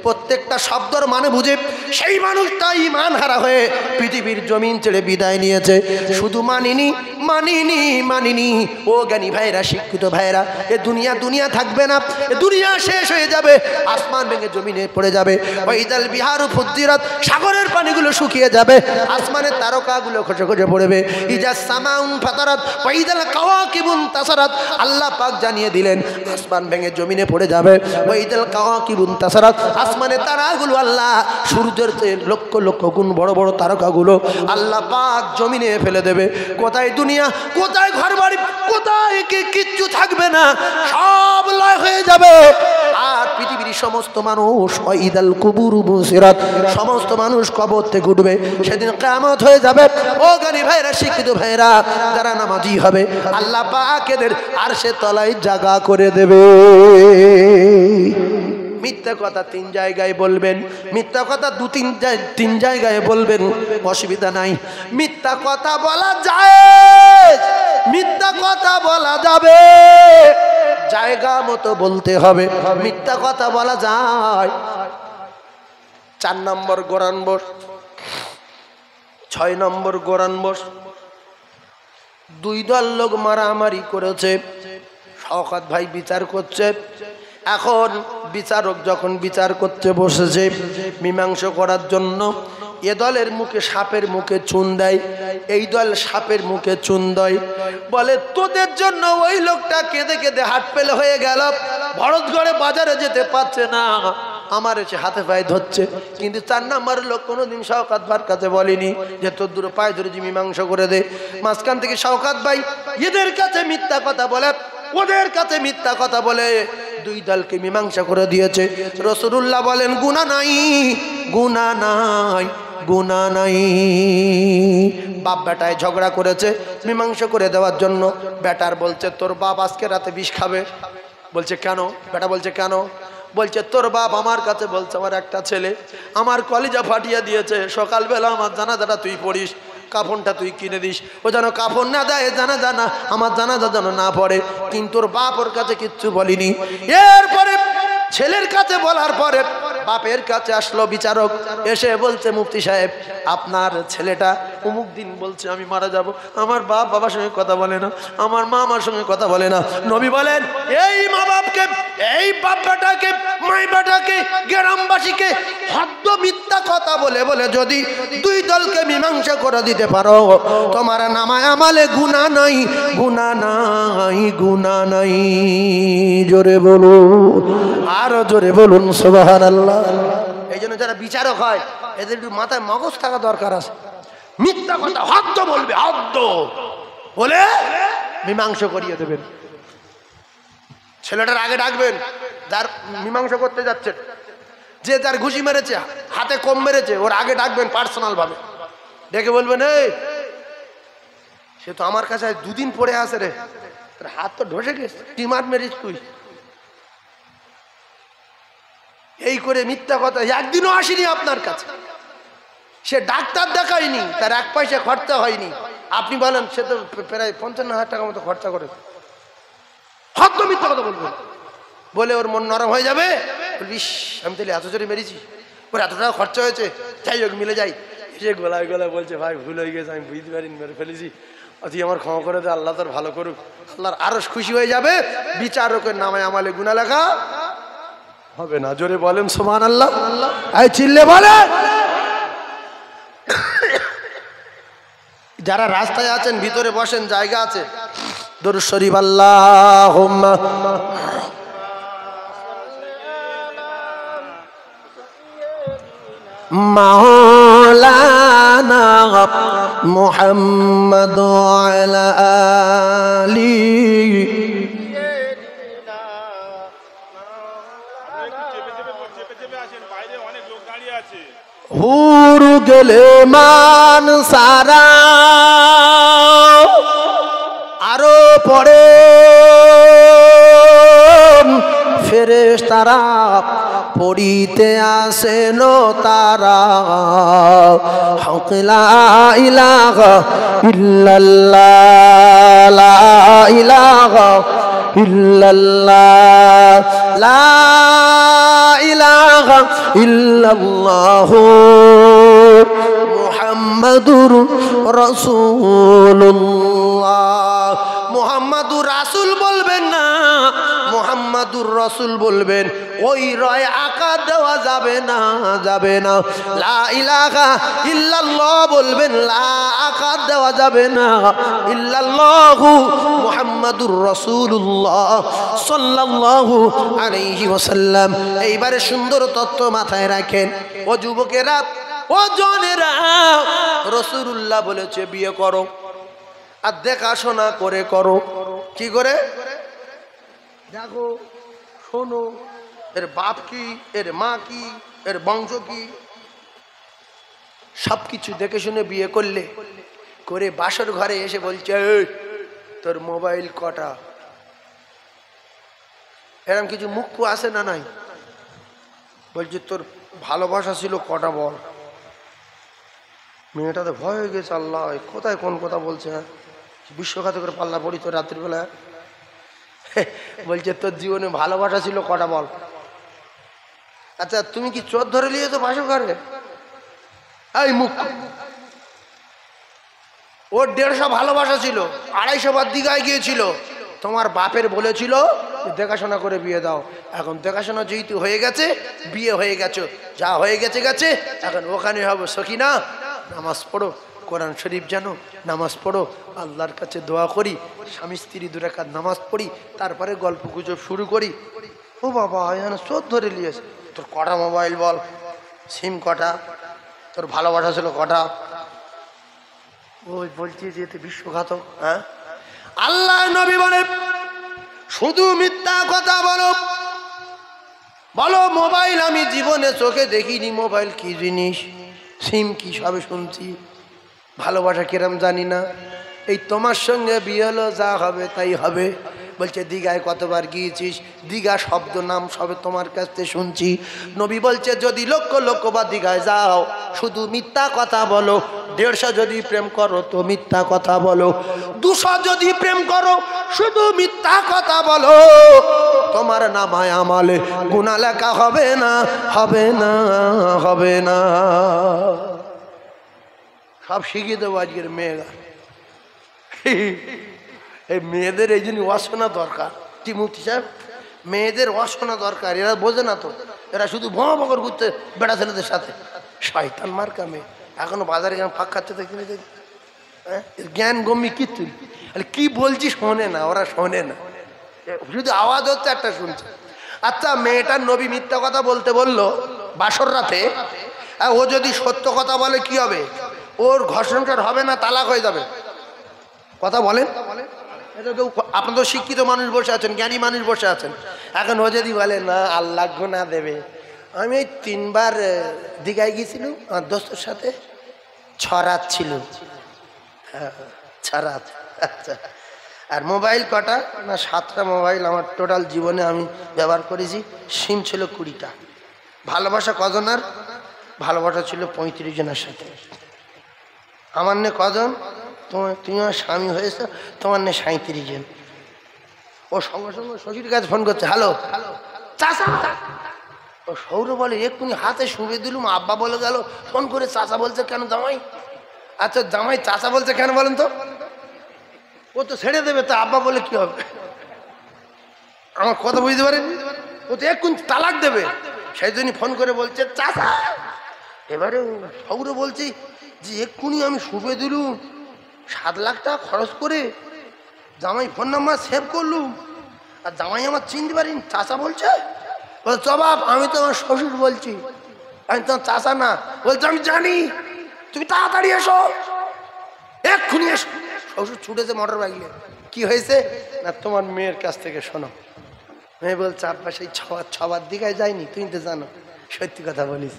প্রত্যেকটা শব্দর মানে বুঝে সেই মানুষটা ঈমান হারা হয়ে পৃথিবীর জমিন ছেড়ে বিদায় নিয়েছে। শুধু মানিনি মানিনি মানিনি। ও জ্ঞানী ভাইরা, শিক্ষিত ভাইরা, এ দুনিয়া দুনিয়া থাকবে না, এ দুনিয়া শেষ হয়ে যাবে, আসমান ভেঙে জমিনে পড়ে যাবে। ওয়াইদাল বিহারু ফুজ্জিরাত, সাগরের পানিগুলো শুকিয়ে যাবে, আসমানের তারকাগুলো খসে খসে পড়বে। ইজা সামাউন ফাতারাত ওয়াইদাল কাওয়াকিবুন তাসারাত, আল্লাহ পাক জানিয়ে দিলেন আসমান ভেঙে জমিনে পড়ে যাবে। ওয়াইদাল কাওয়াকিবুন তাসারাত, আসমানের তারাগুলো, আল্লাহ সূর্যের চেয়ে লক্ষ লক্ষ গুণ বড় বড় তারকাগুলো আল্লাহ পাক জমিনে ফেলে দেবে। কোথায় দুনিয়া, কোথায় ঘরবাড়ি, কোথায় কিচ্ছু থাকবে না, সব লয় হয়ে যাবে। আর পৃথিবীর সমস্ত মানুষ, ওয়াইদাল কুবুরু বুসিরাত, সমস্ত মানুষ কবর থেকে উঠবে। সেদিন কিয়ামত হয়ে যাবে। ও জ্ঞানী ভাইরা, শিক্ষিত ভাইরা, যারা নামাজি হবে আল্লাহ পাক এদের আরশের তলায় জায়গা করে দেবে। মিথ্যা কথা তিন জায়গায় বলবেন, মিথ্যা কথা তিন জায়গায় বলবেন, অসুবিধা নাই। মিথ্যা কথা বলা যায়, মিথ্যা কথা বলা যাবে, জায়গা মতো বলতে হবে। মিথ্যা কথা বলা যায়। 4 নম্বর গোরান বস, 6 নম্বর গোরান বস। 2 দল লোক মারামারি করেছে, শওকত ভাই বিচার করছে। এখন বিচারক যখন বিচার করতে বসেছে মীমাংসা করার জন্য, এ দলের মুখে সাপের মুখে চুন দেয়, এই দল সাপের মুখে চুন দেয়। বলে তোদের জন্য ওই লোকটা কেঁদে কেঁদে হাট পেলে হয়ে গেল, ভরতগড়ে বাজারে যেতে পারছে না, আমার এসে হাতে পায়ে ধরছে। কিন্তু 4 নম্বর লোক কোনোদিন শওকত ভাইয়ের কাছে বলেনি যে তোর দূরে পায়ে ধরে মীমাংসা করে দে। মাঝখান থেকে শওকত ভাই এদের কাছে মিথ্যা কথা বলে, ওদের কাছে মিথ্যা কথা বলে 2 দলকে মীমাংসা করে দিয়েছে। রাসূলুল্লাহ বলেন গুনাহ নাই, গুনাহ নাই, গুনাহ নাই। বাপ বেটায় ঝগড়া করেছে, মীমাংসা করে দেওয়ার জন্য বেটার বলছে তোর বাপ আজকে রাতে বিষ খাবে। বলছে কেন? বেটা বলছে কেন? বলছে তোর বাপ আমার কাছে বলছে আমার একটা ছেলে আমার কলিজা ফাটিয়ে দিয়েছে, সকালবেলা আমার জানাজাটা তুই পড়িস, কাফনটা তুই কিনে দিস, ও যেন কাফন না দেয়, জানাজা না, আমার জানাজা যেন না পড়ে। কিন্তু ওর বাপ ওর কাছে কিচ্ছু বলিনি। এরপরে ছেলের কাছে বলার পরে বাপের কাছে আসলো বিচারক, এসে বলছে মুফতি সাহেব আপনার ছেলেটা অমুক দিন বলছে আমি মারা যাব, আমার বাপ বাবার সঙ্গে কথা বলে না, আমার মা আমার সঙ্গে কথা বলে না। নবী বলেন এই মা বাপকে, এই বাপ বেটাকে, মাই বেটাকে, গ্রামবাসীকে হদ্দ মিথ্যা কথা বলে বলে যদি দুই দলকে মীমাংসা করে দিতে পারো, তোমার নামায় আমালে গুনাহ নাই, গুনাহ নাই, গুনাহ নাই। জোরে বলুন, আরো জোরে বলুন সুবহানাল্লাহ। এই জন্য যারা বিচারক হয় এদের একটু মাথায় মগজ থাকা দরকার আছে। মিথ্যা কথা হদ্দ বলবে, হদ্দ বলে মীমাংসা করিয়ে দেবেন। ছেলেটার আগে ডাকবেন যার মীমাংসা করতে যাচ্ছেন, যে যার ঘুষি মেরেছে, হাতে কম মেরেছে, ওর আগে ডাকবেন পার্সোনাল ভাবে, ডেকে বলবেন এই সে তো আমার কাছে দুদিন পরে আসে রে, তোর হাত তো ঢসে গেছে, টিমার মেরিস তুই। এই করে মিথ্যা কথা, একদিনও আসেনি আপনার কাছে, সে ডাক্তার দেখায়নি, তার এক পয়সা খরচা হয়নি, আপনি বলেন সে তো প্রায় 55,000 টাকা মতো খরচা করে, হদ্দ মিথ্যা কথা বলবেন বলে ওর মন নরম হয়ে যাবে। বলিস আমি তাহলে এত জোরে মেরেছি, ওর এত টাকা খরচা হয়েছে, যাই হোক মিলে যাই। সে গলায় গলায় বলছে ভাই ভুল হয়ে গেছে, আমি বুঝতে পারিনি, মেরে ফেলেছি, তুই আমার ক্ষমা করে দে, আল্লাহ তোর ভালো করুক। আল্লাহর আরো খুশি হয়ে যাবে, বিচারকের নামে আমালে গুনাহ লেখা হবে না। জোরে বলেন সুবহানাল্লাহ, এই চিল্লে বলেন। যারা রাস্তায় আছেন ভিতরে বসেন, জায়গা আছে, দরুদ শরীফ আল্লাহুম্মা মাওলানা মুহাম্মদ আলা আলি। হুর গেলে মান সারা, আরো পরে ফেরেশতারা পড়িতে আসেন তারা, হক লা ইলাহা ইল্লাল্লাহ, লা ইলাহা ইল্লাল্লাহ, লা ইলাহা ইল্লাল্লাহ মুহাম্মাদুর রাসূলুল্লাহ। মুহাম্মাদুর রাসূল বলবেন না, মুহাম্মাদুর রাসূল বলবেন। ওই রয় আকার দেওয়া যাবে না, যাবে না। লা ইলাহা ইল্লাল্লাহ বলবেন, লা আকার দেওয়া যাবে না। ইল্লাল্লাহু মুহাম্মাদুর রাসূলুল্লাহ সাল্লাল্লাহু আলাইহি ওয়াসাল্লাম। এইবারে সুন্দর তত্ত্ব মাথায় রাখেন ও যুবকেরা, ও জনেরা, রাসূলুল্লাহ বলেছে বিয়ে করো আর দেখাশোনা করে করো। কি করে? দেখো, শোনো, এর বাপ কি, এর মা কি, এর বংশ কি, সবকিছু দেখে শুনে বিয়ে করলে করে বাসর ঘরে এসে বলছে এই তোর মোবাইল কটা, এরকম কিছু মুখ্য আছে না নাই? বলছে তোর ভালোবাসা ছিল কটা বল। মেয়েটা তো ভয় হয়ে গেছে, আল্লাহ কোথায় কোন কথা বলছে, বিশ্বঘাতকের পাল্লা পড়ি তো রাত্রিবেলা। বলছে তোর জীবনে ভালোবাসা ছিল কটা বল। আচ্ছা তুমি কি চোর ধরে নিয়ে তো বাসর ঘরে? এই মুখ, ওর 150 ভালোবাসা ছিল, 250 বার দিঘায় গিয়েছিল, তোমার বাপের বলেছিল দেখাশোনা করে বিয়ে দাও। এখন দেখাশোনা যেহেতু হয়ে গেছে, বিয়ে হয়ে গেছে, যা হয়ে গেছে গেছে, এখন ওখানে হবে সখিনা, নামাজ পড়ো, কোরআন শরীফ জানো, নামাজ পড়ো, আল্লাহর কাছে দোয়া করি, স্বামী স্ত্রী 2 রাকাত নামাজ পড়ি, তারপরে গল্প গুজব শুরু করি। ও বাবা এখানে চোর ধরে নিয়েছে, তোর কটা মোবাইল বল, সিম কটা, তোর ভালোবাসা ছিল কটা? ওই বলছি যে বিশ্বঘাতক। হ্যাঁ, আল্লাহ নবী বলে শুধু মিথ্যা কথা বলো, বলো মোবাইল আমি জীবনে চোখে দেখিনি, মোবাইল কি জিনিস, সিম কি সবে শুনছি, ভালোবাসা কিরম জানি না। এই তোমার সঙ্গে বিয়ে হলো, যা হবে তাই হবে। বলছে দীঘায় কতবার গিয়েছিস? দীঘা শব্দ নাম সবে তোমার কাছ থেকে শুনছি। নবী বলছে যদি লক্ষ লক্ষবার দীঘায় যাও শুধু মিথ্যা কথা বলো, 150 যদি প্রেম করো তো মিথ্যা কথা বলো, 200 যদি প্রেম করো শুধু মিথ্যা কথা বলো, তোমার নামায় আমালে গুনাহ লেখা হবে না, হবে না, হবে না। সব শিখিয়ে দেবো আজকের মেয়েরা। এই মেয়েদের এই জন্য অশোনা দরকার। কি মুফতি সাহেব, মেয়েদের অশোনা দরকার। এরা বোঝে না তো, এরা শুধু ভোঁ বকর ঘুরতে বেড়া ছেলেদের সাথে। শয়তান মার্কা মেয়ে, এখনো বাজারে গেলাম ফাঁক খাচ্ছে তো কিনে দেখি। হ্যাঁ, জ্ঞান গম্মি কিচ্ছু কি বলছি শোনে না, ওরা শোনে না, শুধু আওয়াজ হচ্ছে একটা শুনছে। আচ্ছা, মেয়েটার নবী মিথ্যা কথা বলতে বললো বাসর রাতে, ও যদি সত্য কথা বলে কি হবে? ওর ঘর সংসার হবে না, তালাক হয়ে যাবে। কথা বলেন? এটা তো আপনাদের শিক্ষিত মানুষ বসে আছেন, জ্ঞানী মানুষ বসে আছেন। এখন ও যদি বলে না আল্লাহ গুনাহ দেবে। আমি 3 বার দীঘায় গিয়েছিলাম আমার দোস্তের সাথে, 6 রাত ছিল। হ্যাঁ 6 রাত। আচ্ছা, আর মোবাইল কটা না? 7টা মোবাইল আমার টোটাল জীবনে আমি ব্যবহার করেছি। সিম ছিল 20টা। ভালোবাসা কজনের? ভালোবাসা ছিল 35 জনের সাথে। আমার নে কজন? তুমি আমার স্বামী হয়েছে, তোমার নে 37 জন। ও সঙ্গে সঙ্গে শ্বশুর কাছে ফোন করছে, হ্যালো চাচা। ও সৌর বলে এক্ষুনি হাতে শুঁড়ে দিলুম, আব্বা বলে গেল ফোন করে চাচা বলছে কেন জামাই? আচ্ছা জামাই চাচা বলছে কেন বলেন তো? ও তো ছেড়ে দেবে, তো আব্বা বলে কি হবে? আমার কথা বুঝতে পারেন? ও তো এক্ষুনি তালাক দেবে, সেই জন্য ফোন করে বলছে চাচা। এবারে সৌর বলছি যে এক্ষুনি আমি শুভে দিলুম 7 লাখ টাকা খরচ করে, জামাই ফোন নাম্বার সেভ করলুম, আর জামাই আমার চিনতে পারিনি, চাচা বলছে। জবাব, আমি তো আমার শ্বশুর বলছি, আমি তোমার চাচা না। বলছে আমি জানি, তুমি তাড়াতাড়ি এসো, এক্ষুনি এসো। শ্বশুর ছুটেছে মোটর বাইকে। কি হয়েছে না, তোমার মেয়ের কাছ থেকে শোনো। মেয়ে বলছে আব্বা সেই 6বার দিঘায় যায়নি, তুমি তো জানো। সত্যি কথা বলিস।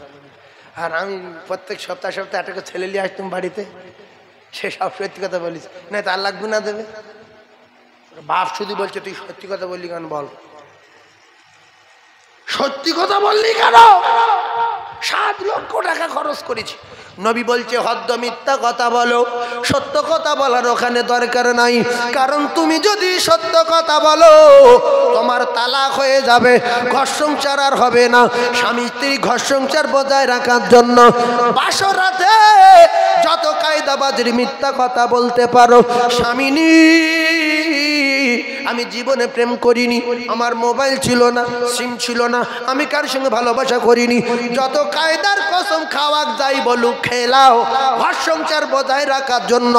আর আমি প্রত্যেক সপ্তাহে একটা করে ছেলে নিয়ে আসতাম বাড়িতে, সে সব সত্যি কথা বলিস না, তো আল্লাহ গুনাহ দেবে। বাপ শুধু বলছে তুই সত্যি কথা বললি কেন? বল সত্যি কথা বললি কেন? 7 লক্ষ টাকা খরচ করেছি। নবী বলছে হদ্দ মিথ্যা কথা বলো, সত্য কথা বলার ওখানে দরকার নাই। কারণ তুমি যদি সত্য কথা বলো তোমার তালাক হয়ে যাবে, ঘর সংসার আর হবে না। স্বামী স্ত্রী ঘর সংসার বজায় রাখার জন্য বাসর রাতে যত কায়দাবাজির মিথ্যা কথা বলতে পারো। স্বামিনী আমি জীবনে প্রেম করিনি, আমার মোবাইল ছিল না, সিম ছিল না, আমি কার সঙ্গে ভালোবাসা করিনি, যত কায়দার কসম খাওয়াক যাই বলুক খেলাও, ঘর সংসার বজায় রাখার জন্য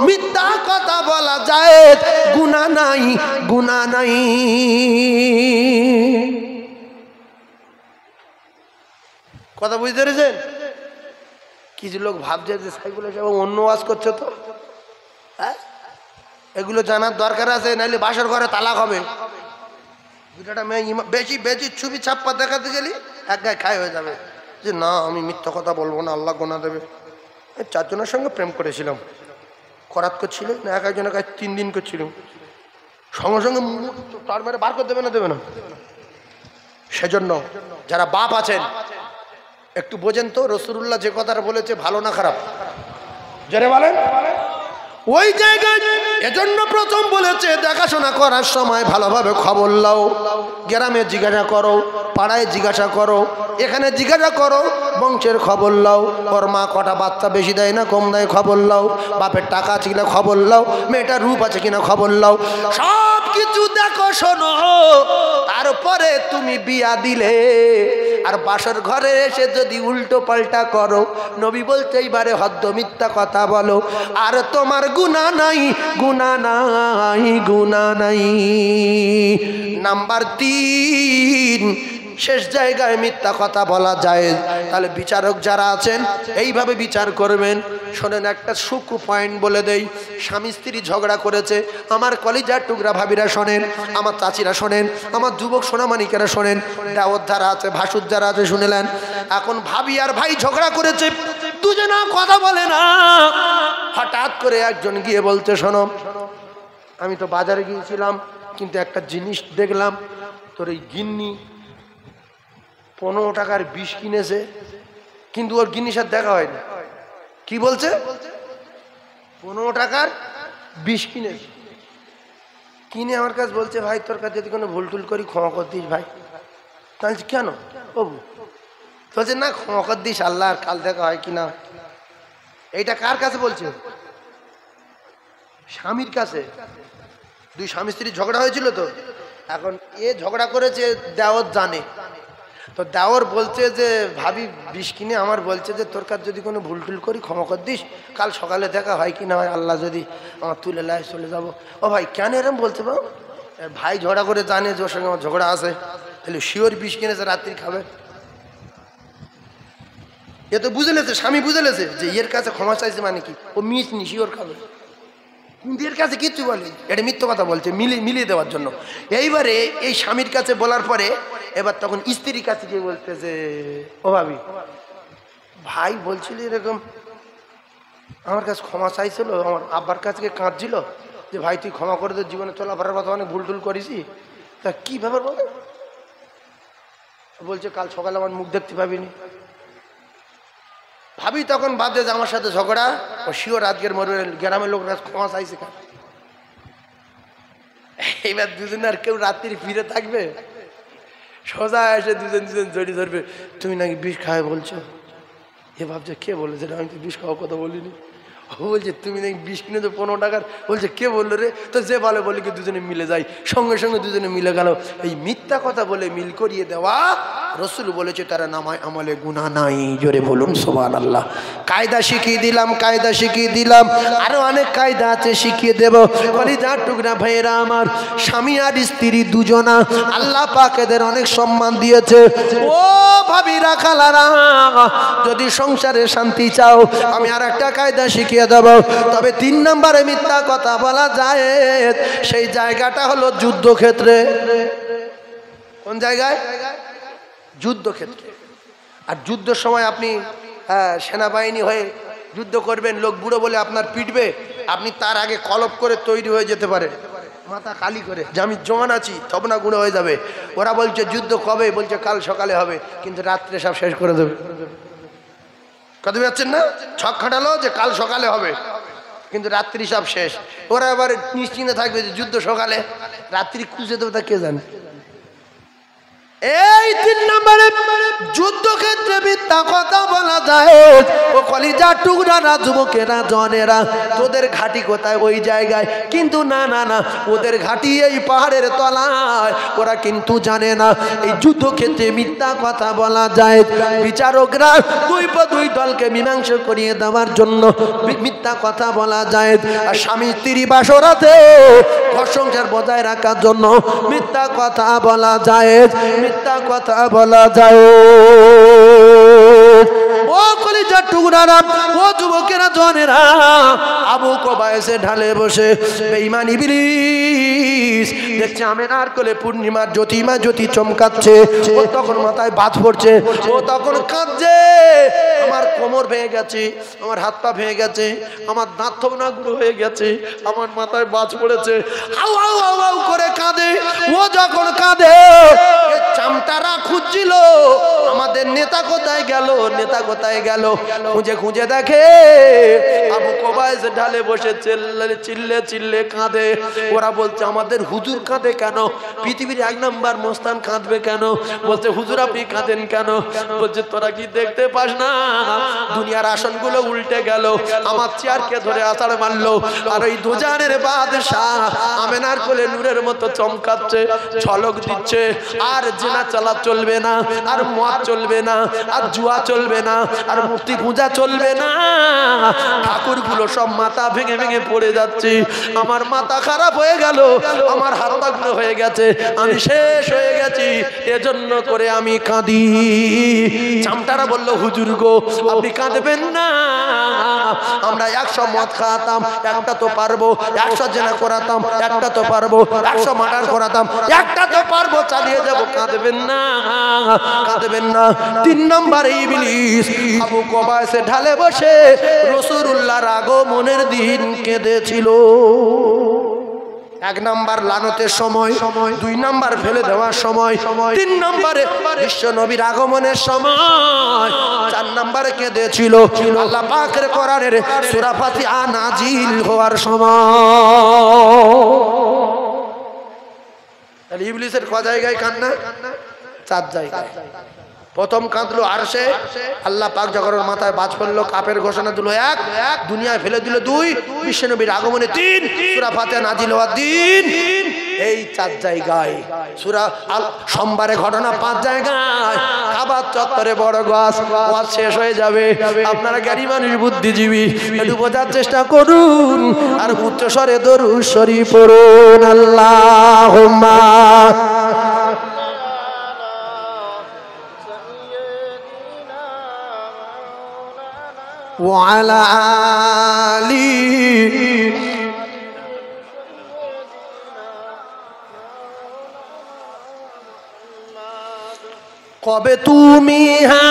মিথ্যা কথা বলা যায়, গুনাহ নাই, গুনাহ নাই। কথা বুঝতে পেরেছেন? কিছু লোক ভাবছে যে সাইকুল সাহেব অন্য ওয়াজ করছে, তো হ্যাঁ এগুলো জানার দরকার আছে, নাহলে বাসর ঘরে তালাক হবে। দুটা মেয়ে বেশি বেশি ছবি ছাপ্পা দেখাতে গেলি এক গায়ে খাই হয়ে যাবে যে না আমি মিথ্যা কথা বলবো না, আল্লাহ গোনা দেবে। 4 জনের সঙ্গে প্রেম করেছিলাম, করাত করছিল না, এক একজনের কাছে 3 দিন করছিলাম, সঙ্গে সঙ্গে তার মেরে বার করে দেবে না, দেবে না। সেজন্য যারা বাপ আছেন একটু বোঝেন তো, রাসূলুল্লাহ যে কথাটা বলেছে ভালো না খারাপ? জোরে বলেন। ওই জায়গায় এজন্য প্রথম বলেছে দেখাশোনা করার সময় ভালোভাবে খবর লাও, গ্রামে জিজ্ঞাসা করো, পাড়ায় জিজ্ঞাসা করো, এখানে জিজ্ঞাসা করো, বংশের খবর লাও, ওর মা কটা বাচ্চা বেশি দেয় না কম দেয় খবর লাও, বাপের টাকা আছে কিনা খবর লাও, মেয়েটার রূপ আছে কিনা খবর লাও, সব কিছু দেখো শোনো, তারপরে তুমি বিয়া দিলে। আর বাসর ঘরে এসে যদি উল্টো পাল্টা করো, নবী বলতে এইবারে হদ্দ মিথ্যা কথা বলো, আর তোমার গুনাহ নাই, গুনাহ নাই, গুনাহ নাই। নাম্বার 3, শেষ জায়গায় মিথ্যা কথা বলা যায়। তাহলে বিচারক যারা আছেন এইভাবে বিচার করবেন। শোনেন একটা সূক্ষ্ম পয়েন্ট বলে দেই, স্বামী স্ত্রী ঝগড়া করেছে, আমার কলিজার টুকরা ভাবিরা শোনেন, আমার চাচিরা শোনেন, আমার যুবক সোনামানিকেরা শোনেন, দেওর যারা আছে, ভাসুর যারা আছে শুনেলেন। এখন ভাবি আর ভাই ঝগড়া করেছে, দুজনা কথা বলে না, হঠাৎ করে একজন গিয়ে বলতে শোনো আমি তো বাজারে গিয়েছিলাম কিন্তু একটা জিনিস দেখলাম, তোর এই গিন্নি 15 টাকার বিষ কিনেছে, কিন্তু ওর গিন্নির সাথে দেখা হয়নি। কি বলছে? 15 টাকার বিষ কিনেছে, কিনে আমার কাছে বলছে ভাই তোর কাছে যদি কোনো ভুল টুল করি ক্ষমা কর দিস ভাই। তাহলে কেন বাবু? বলছে না ক্ষমা কর দিস, আল্লাহ কাল দেখা হয় কিনা। এইটা কার কাছে বলছে? স্বামীর কাছে। দুই স্বামী স্ত্রী ঝগড়া হয়েছিল তো, এখন এ ঝগড়া করেছে, দেওর জানে তো, দেওর বলছে যে ভাবি বিষ কিনে আমার বলছে যে তোর কাছে যদি কোনো ভুল টুল করি ক্ষমা কর দিস, কাল সকালে দেখা হয় কি না হয়, আল্লাহ যদি আমার তুলে লায় চলে যাবো। ও ভাই কেন এরম বলছে বাবু? ভাই ঝগড়া করে জানে যে ওর সঙ্গে আমার ঝগড়া আছে, তাহলে শিওর বিষ কিনেছে রাত্রি খাবে। এ তো বুঝে লেছে, স্বামী বুঝে লেছে যে এর কাছে ক্ষমা চাইছে মানে কি ও মিস নি শিওর খাবে, কিন্তু এর কাছে কিচ্ছু বলে, এটা মিথ্য কথা বলছে মিলিয়ে দেওয়ার জন্য। এইবারে এই স্বামীর কাছে বলার পরে এবার তখন স্ত্রীর কাছে গিয়ে বলতে যে ও ভাবি, ভাই বলছিল এরকম আমার কাছে ক্ষমা চাইছিল, আমার আব্বার কাছে কাঁদছিল যে ভাই তুই ক্ষমা করে দে, জীবনে চলাফেরার কথা অনেক ভুল টুল করিস, তা কি ব্যাপার বলে? বলছে কাল সকালে আমার মুখ দেখতে পাবিনি। ভাবি তখন ভাবছে যে আমার সাথে ঝগড়া, ও শিওর আজকের মরবে, গ্রামের লোকরা ক্ষমা চাইছে কেন? এইবার দুজন আর কেউ রাত্রি ফিরে থাকবে, সোজা এসে দুজন জড়ি ধরবে, তুমি নাকি বিষ খাওয়া বলছো। এ ভাবছে কে বলেছে? আমি তো বিষ খাওয়ার কথা বলিনি। ও বলছে তুমি নাকি বিষ কিনে তো 15 টাকার, বলছে কে বললো রে? তো যে ভালো বলে কি দুজনে মিলে যায়, সঙ্গে সঙ্গে দুজনে মিলে গেল। এই মিথ্যা কথা বলে মিল করিয়ে দেওয়া, রসুল বলেছে তারা নামায় আমলে গুনাহ নাই। জোরে বলুন সুবহানাল্লাহ। কায়দা শিখিয়ে দিলাম, কায়দা শিখিয়ে দিলাম, আরো অনেক কায়দা আছে শিখিয়ে দেব। কলিজার টুকরা ভাইরা আমার, স্বামী আর স্ত্রী দুজনা আল্লাহ পাক এদের অনেক সম্মান দিয়েছে। ও ভাবিরা খালারা, যদি সংসারে শান্তি চাও আমি আর একটা কায়দা শিখিয়ে দেব। তবে 3 নম্বরে মিথ্যা কথা বলা যায়, সেই জায়গাটা হলো যুদ্ধক্ষেত্রে। কোন জায়গায়? যুদ্ধক্ষেত্রে। আর যুদ্ধের সময় আপনি সেনাবাহিনী হয়ে যুদ্ধ করবেন, লোক বুড়ো বলে আপনার পিটবে, আপনি তার আগে কলপ করে তৈরি হয়ে যেতে পারে, মাথা খালি করে যে আমি জওয়ান আছি, তবে না গুঁড়ো হয়ে যাবে। ওরা বলছে যুদ্ধ কবে? বলছে কাল সকালে হবে, কিন্তু রাত্রে সব শেষ করে দেবে। কথা পাচ্ছেন না? ছক খাটালো যে কাল সকালে হবে, কিন্তু রাত্রি সব শেষ। ওরা আবার নিশ্চিন্তে থাকবে যে যুদ্ধ সকালে, রাত্রি খুঁজে দেবে তা কে জানে। এই 3 নম্বরে যুদ্ধক্ষেত্রে মিথ্যা কথা বলা যায়। ও কলিজার টুকরারা, যুবকেরা, জনেরা, তোদের ঘাঁটি কোথায়? ওই জায়গায়। কিন্তু না না না, ওদের ঘাঁটি এই পাহাড়ের তলায়। ওরা কিন্তু জানে না এই যুদ্ধক্ষেত্রে মিথ্যা কথা বলা যায়। বিচারকরা দুই দলকে মীমাংসা করিয়ে দেওয়ার জন্য মিথ্যা কথা বলা যায়। আর স্বামী স্ত্রী বাসরাতে ঘর সংসার বজায় রাখার জন্য মিথ্যা কথা বলা যায়, মিথ্যা কথা বলা যায়। ও কলিজার টুকরারা, ও যুবকেরা, জনেরা, আবু কুবাইসে ঢালে বসে বেঈমান ইবলিস দেখছে আমেনার কোলে পূর্ণিমার জ্যোতিমা জ্যোতি চমকাচ্ছে। ও তখন মাথায় বাজ পড়ছে, ও তখন কাঁদছে, আমার কোমর ভেঙে গেছে, আমার হাত পা ভেঙে গেছে, আমার দাঁত থবনা গুঁড়ো হয়ে গেছে, আমার মাথায় বাজ পড়েছে, আউ আউ আউ আউ করে কাঁদে। ও যখন কাঁদে, চামটারা খুঁজছিল আমাদের নেতা কোথায় গেল, নেতা কোথায় গেল। খুঁজে খুঁজে দেখে আবু কুবাইস ঢালে বসে চিল্লে চিল্লে কাঁদে। ওরা বলছে আমাদের হুজুর কাঁদে কেন? পৃথিবীর 1 নম্বর মস্তান কাঁদবে কেন? বলছে হুজুর আপনি কাঁদেন কেন? বলছে তোরা কি দেখতে পাস না দুনিয়ার আসনগুলো উল্টে গেল, আমার চেয়ারকে ধরে আছাড় মারলো, আর ওই দুজানের বাদশাহ আমেনার কোলে নূরের মতো চমকাচ্ছে, ঝলক দিচ্ছে। আর জিনা চালা চলবে না, আর মদ চলবে না, আর জুয়া চলবে না, আর মূর্তি পূজা চলবে না। ঠাকুরগুলো সব মাথা ভেঙে ভেঙে পড়ে যাচ্ছে। আমার মাথা খারাপ হয়ে গেল, আমার হাত পা গুলো হয়ে গেছে, আমি শেষ হয়ে গেছি, এজন্য করে আমি কাঁদি। চামটারা বলল হুজুর গো আপনি কাঁদবেন না, আমরা 100 মদ খাওয়াতাম, একটা তো পারবো, 100 জেনা করাতাম, একটা তো পারবো, 100 মার্ডার করাতাম, একটা তো পারবো, চালিয়ে যাবো, কাঁদবেন না, কাঁদবেন না। 3 নম্বরে ইবলিস আবু কুবাইসে ঢালে বসে রাসূলুল্লাহর আগমনের দিন কেঁদেছিল। 1 নম্বর লানতের সময়, 2 নম্বর ফেলে দেওয়ার সময়, 3 নম্বরে বিশ্ব নবীর আগমনের সময়, 4 নম্বরে কেঁদেছিল আল্লাহ পাকের কোরআনের সূরা ফাতিহা নাজিল হওয়ার সময়। তাহলে ইবলিসের ক জায়গায় কান্না? 4 জায়গায়। প্রথম কাঁদলো আরশে, আল্লাহ পাক যখন ওর মাথায় বাজ পড়লো, কাপের ঘোষণা দিল এক, দুনিয়ায় ফেলে দিল দুই, বিশ্বনবীর আগমনে তিন, সূরা ফাতিহা নাজিল হওয়ার দিন এই 4 জায়গায়, সূরা সোমবারে ঘটনা 5 জায়গায়, কাবার চত্বরে বড় গাছ, ওয়াজ শেষ হয়ে যাবে। আপনারা জ্ঞানী মানুষ, বুদ্ধিজীবী, একটু বোঝার চেষ্টা করুন আর উচ্চ স্বরে দরুদ শরীফ পড়ুন। আল্লাহুম্মা ওয়া আলা আলি কবে তুমি হা